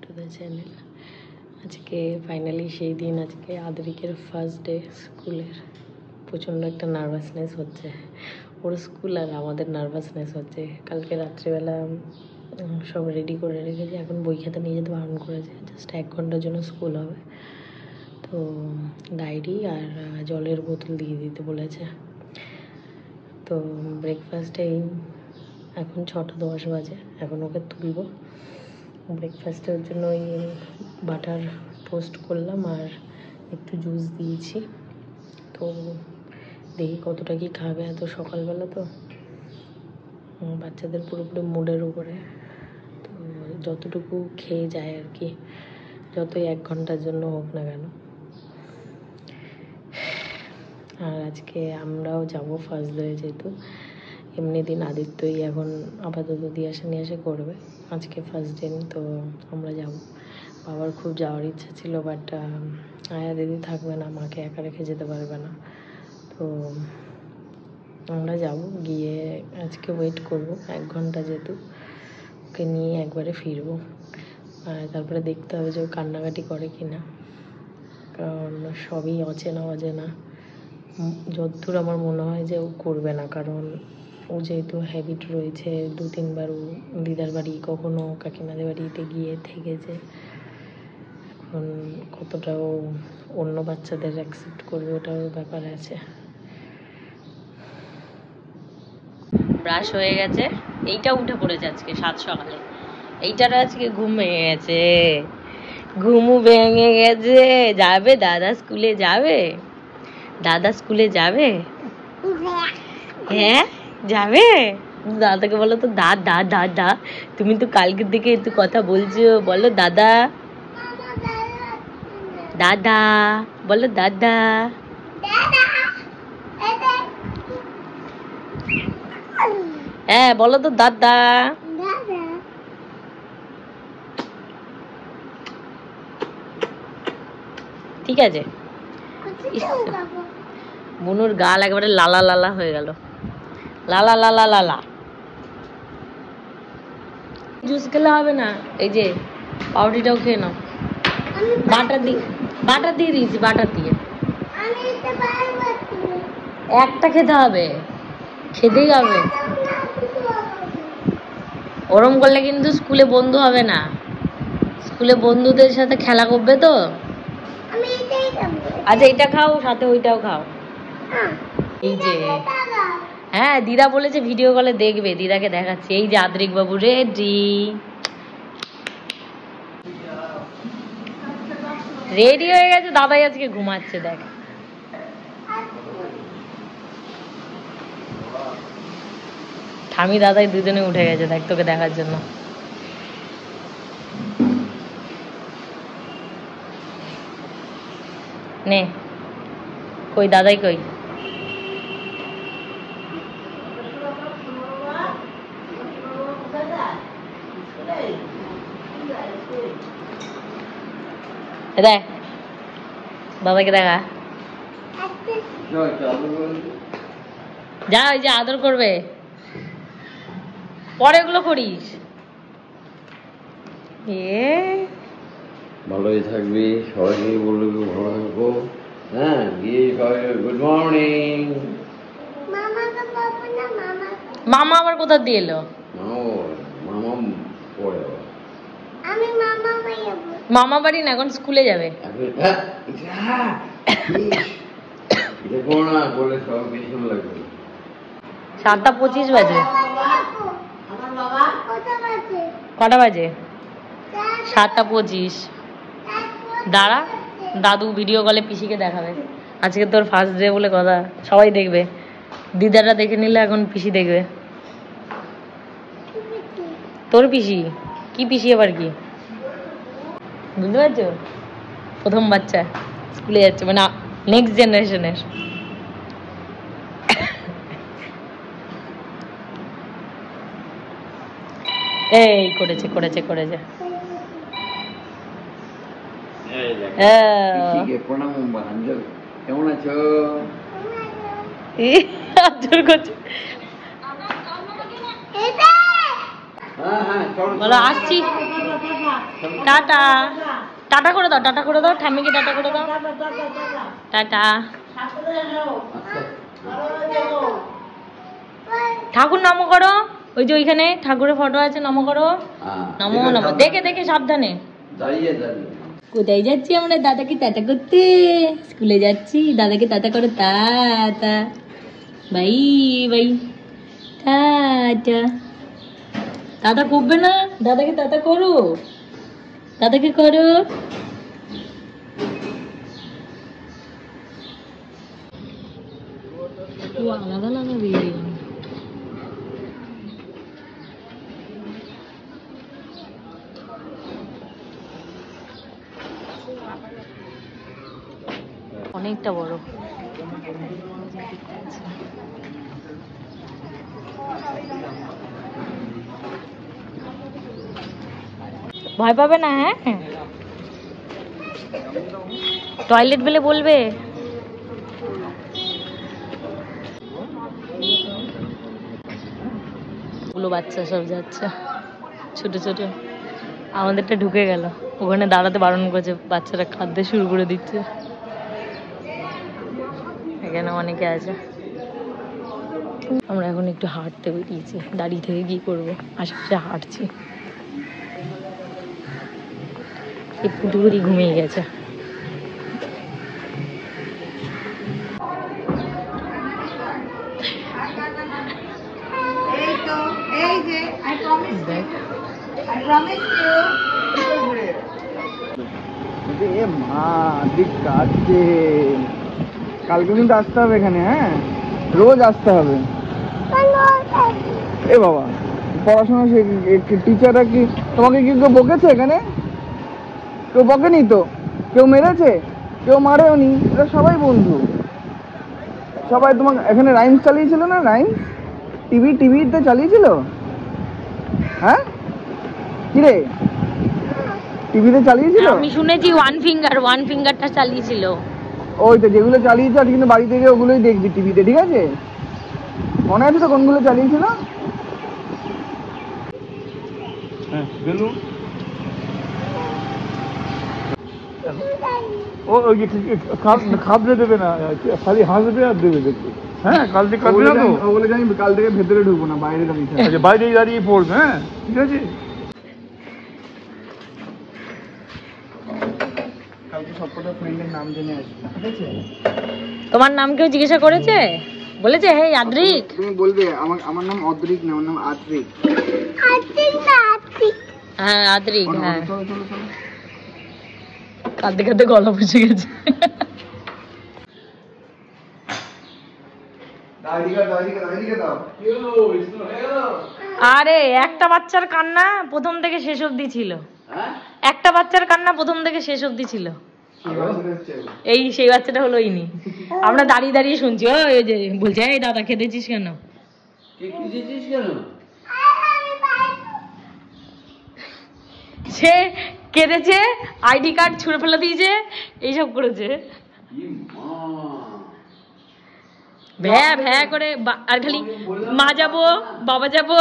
To the channel. আজকে finally সেই দিন, আজকে আদ্রিকের ফার্স্ট ডে স্কুলের। প্রচণ্ড একটা নার্ভাসনেস হচ্ছে, ওর স্কুল আর আমাদের নার্ভাসনেস হচ্ছে। কালকে রাত্রিবেলা সব রেডি করে রেখেছি, এখন বই খাতা নিয়ে যেতে বারণ করেছে। জাস্ট 1 ঘন্টার জন্য স্কুল হবে, তো ডায়েরি আর জলের বোতল দিয়ে দিতে বলেছে। তো ব্রেকফাস্টেই এখন 6:10 বাজে, এখন ওকে তুলব। ব্রেকফাস্টের জন্য ওই বাটার টোস্ট করলাম আর একটু জুস দিয়েছি। তো দেখি কতটা কি খাবে, এত সকালবেলা তো বাচ্চাদের পুরোপুরি মুডের উপরে। তো যতটুকু খেয়ে যায় আর কি, যতই 1 ঘন্টার জন্য হোক না কেন। আর আজকে আমরাও যাব ফার্স্ট ডে, যেহেতু এমনি দিন আদিত্যই এখন আপাতত দিয়ে আসা নিয়ে আসে করবে, আজকে ফার্স্ট ডে তো আমরা যাব। বাবার খুব যাওয়ার ইচ্ছা ছিল, বাট আয়া দিদি থাকবে না, মাকে একা রেখে যেতে পারবে না। তো আমরা যাব, গিয়ে আজকে ওয়েট করব 1 ঘন্টা, যেহেতু ওকে নিয়ে একবারে ফিরবো। আর তারপরে দেখতে হবে যে ও কান্নাকাটি করে কি না, কারণ সবই অচেনা অজানা। যতদূর আমার মনে হয় যে ও করবে না, কারণ ও যেহেতু হ্যাবিট রয়েছে, 2-3 বার ও দিদার বাড়ি, কখনো কাকিমাদের বাড়িতে গিয়ে থেকেছে। এখন কতটা ও অন্য বাচ্চাদের অ্যাকসেপ্ট করবে, ওটার ব্যাপার আছে। ব্রাশ হয়ে গেছে, এইটা উঠে পড়েছে আজকে 7 সকালে। এইটার আজকে ঘুম ভেঙে গেছে, ঘুমু ভেঙে গেছে। যাবে দাদা স্কুলে, যাবে দাদা স্কুলে, যাবে হ্যাঁ যাবে। দাদাকে বলো তো, দাদা দাদা, তুমি তো কালকের দিকে একটু কথা বলছো, বলো দাদা দাদা, বলো দাদা। হ্যাঁ বলো তো দাদা। ঠিক আছে, বুনুর গাল একেবারে লালা লালা হয়ে গেল, লালা লালা লালা। জুস খেলে হবে না, এই যে পাউরুটিটাও খেয়ে নাও। বাটার দিয়ে দিয়েছি, বাটার দিয়ে একটা খেতে হবে, খেতেই হবে। ওরম করলে কিন্তু স্কুলে বন্ধু হবে না, স্কুলে বন্ধুদের সাথে খেলা করবে তো। আচ্ছা এটা খাও, সাথে ওইটাও খাও। এই যে হ্যাঁ, দিদা বলেছে ভিডিও কলে দেখবে, দিদাকে দেখাচ্ছি। এই যে আদ্রিক বাবু রেডি রেডি হয়ে গেছে। দাদাই আজকে ঘুমাচ্ছে, দেখ। ঠামি দাদাই দুজনে উঠে গেছে, দেখ তোকে দেখার জন্য। নে, কই দাদাই কই? দেখ দাদাকে দেখা, যা ওই যে আদর করবে, পরে ওগুলো করিস। ভালোই থাকবি, সবাইকে বলবি ভালো থাকবো। হ্যাঁ, গিয়ে সবাই গুড মর্নিং। মামা আবার কোথা দিয়ে এলো? মামা পরে মামা বাড়ি না, এখন স্কুলে যাবে। দেখো না বলে সব পিছন লাগবে। 7:25 বাজে। কটা বাজে? 7:25। দাঁড়া, দাদু ভিডিও কলে পিসিকে দেখাবে। আজকে তোর ফার্স্ট ডে বলে কথা, সবাই দেখবে। দিদারা দেখে নিলে এখন পিসি দেখবে। তোর পিসি কি পিসি আবার কি, বুঝতে পারছো? প্রথম বাচ্চা স্কুলে যাচ্ছে, মানে নেক্সট জেনারেশনের। এই করেছে করেছে করেছে। কেমন আছো? বলো আসছি। টাটা টাটা করে দাও, টাটা করে দাও, ঠাম্মিকে টাটা করে দাও, টাটা। ঠাকুর নমো করো, ওই যে ওইখানে ঠাকুরের ফটো আছে, নমো করো, নমো নমো, দেখে দেখে সাবধানে। কোথায় যাচ্ছি আমরা? দাদাকে টাটা করতে। স্কুলে যাচ্ছি, দাদাকে টাটা করো, টাটা বাই বাই, টাটা। দাদা করবে না? দাদাকে টাটা করো, দাদাকে করো। আলাদা আলাদা ভিডিও। অনেকটা বড়। ভয় পাবে না? হ্যাঁ, টয়লেট বলে বলবে। গুলো বাচ্চা সব যাচ্ছে, ছোট ছোট। আমাদেরটা ঢুকে গেল, ওখানে দাঁড়াতে বারণ করেছে, বাচ্চারা খাদ্য শুরু করে দিচ্ছে। এখানে অনেকে আছে। আমরা এখন একটু হাঁটতে বেরিয়েছি, দাঁড়িয়ে থেকে কি করবো, আশেপাশে হাঁটছি। এই পুটুকুরি ঘুমিয়ে গেছে। কালকে কিন্তু আসতে হবে এখানে, হ্যাঁ রোজ আসতে হবে। এ বাবা, পড়াশোনা টিচাররা কি তোমাকে কি কেউ বকেছে? এখানে কেউ বকেনি তো, কেউ মেরেছে, কেউ মারেও নি, এরা সবাই বন্ধু। সবাই তোমাকে এখানে রাইমস চালিয়েছিল না? রাইমস টিভিতে চালিয়েছিল, হ্যাঁ কিরে টিভিতে চালিয়েছিল? আমি শুনেছি ওয়ান ফিঙ্গারটা চালিয়েছিল। ওই তো যেগুলো চালিয়েছে, আর কিন্তু বাড়ি থেকে ওগুলোই দেখবি টিভিতে, ঠিক আছে? মনে আছে তো কোনগুলো চালিয়েছিল? হ্যাঁ বেলুন, ও খাবতে দেবে না, খালি হাসবে আর দেবে দেখবে। হ্যাঁ কাল থেকে কাটবে না তো, ওগুলো জানি কাল থেকে ভেতরে ঢুকবো না, বাইরে দাঁড়িয়ে। আচ্ছা বাইরেই দাঁড়িয়ে পড়বে, হ্যাঁ ঠিক আছে। কালকে সবকটা ফ্রেন্ডের নাম জেনে আসবে, ঠিক আছে? তোমার নাম কেউ জিজ্ঞাসা করেছে? বলেছে হে আদ্রিক? তুমি বলবে আমার নাম অদ্রিক না, আমার নাম আদ্রিক। হ্যাঁ আদ্রিক, হ্যাঁ। চলো চলো চলো, কাঁদতে কাঁদতে গলা বসে গেছে। আরে একটা বাচ্চার কান্না প্রথম থেকে শেষ অবধি ছিল, একটা বাচ্চার কান্না প্রথম থেকে শেষ অবধি ছিল। এই সেই বাচ্চাটা হলো ইনি। আমরা দাঁড়িয়ে দাঁড়িয়ে শুনছি, ওই যে বলছে এই দাদা খেতেছিস কেন? সে কেঁদেছে, আইডি কার্ড ছুঁড়ে ফেলে দিয়েছে, এইসব করেছে। ভ্যা ভ্যা করে আর খালি মা যাবো, বাবা যাবো।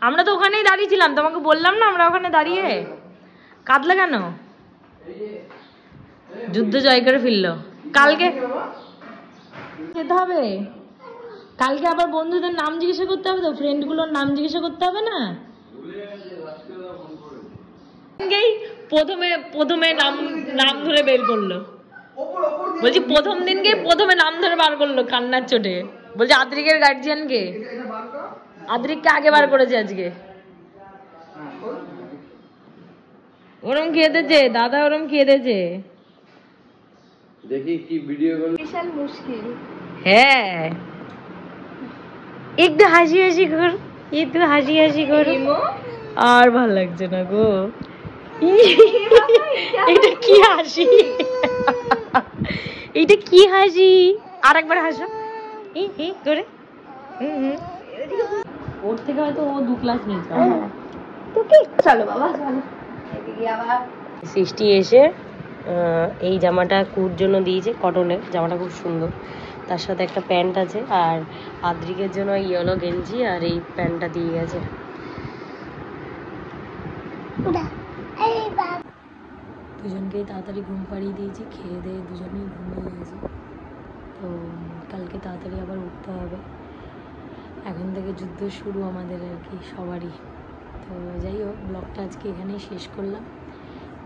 আমরা তো ওখানেই দাঁড়িয়ে ছিলাম, তোমাকে বললাম না আমরা ওখানে দাঁড়িয়ে। কাঁদলে কেন? যুদ্ধ জয় করে ফিরলো। কালকে যেতে হবে, কালকে আবার বন্ধুদের নাম জিজ্ঞাসা করতে হবে তো, ফ্রেন্ডগুলোর নাম জিজ্ঞাসা করতে হবে না? প্রথমে নাম ধরে বের করলো, বলছি প্রথম দিনকে প্রথমে নাম ধরে বার করলো কান্নার চোটে। বলছে আদ্রিকের গার্জিয়ানকে, আদ্রিককে আগে বার করেছে আজকে। ওরম খেয়েছে দাদা, ওরম খেয়েছে। দেখি কি ভিডিও করলো, বিশাল মুশকিল। হ্যাঁ একটু হাসি হাসি কর, একটু হাসি হাসি কর। আর ভাল লাগছে না গো। এটা কি হাসি, এটা কি হাসি? আর একবার হাসো করে। ওর থেকে হয়তো ও 2 ক্লাস নিচে। চলো বাবা চলো। সৃষ্টি এসে এই জামাটা কুর জন্য দিয়েছে, কটনের জামাটা খুব সুন্দর। তার সাথে একটা প্যান্ট আছে, আর আদ্রিকের জন্য ইয়েলো গেঞ্জি আর এই প্যান্টটা দিয়ে গেছে। দুজনকেই তাড়াতাড়ি ঘুম পাড়িয়ে দিয়েছি, খেয়ে দিয়ে দুজনেই ঘুমিয়ে গেছি। তো কালকে তাড়াতাড়ি আবার উঠতে হবে, এখন থেকে যুদ্ধ শুরু আমাদের আর কি সবারই। তো যাই হোক, ব্লগটা আজকে এখানেই শেষ করলাম,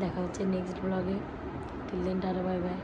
দেখা হচ্ছে নেক্সট ব্লগে। Till then tata, bye by.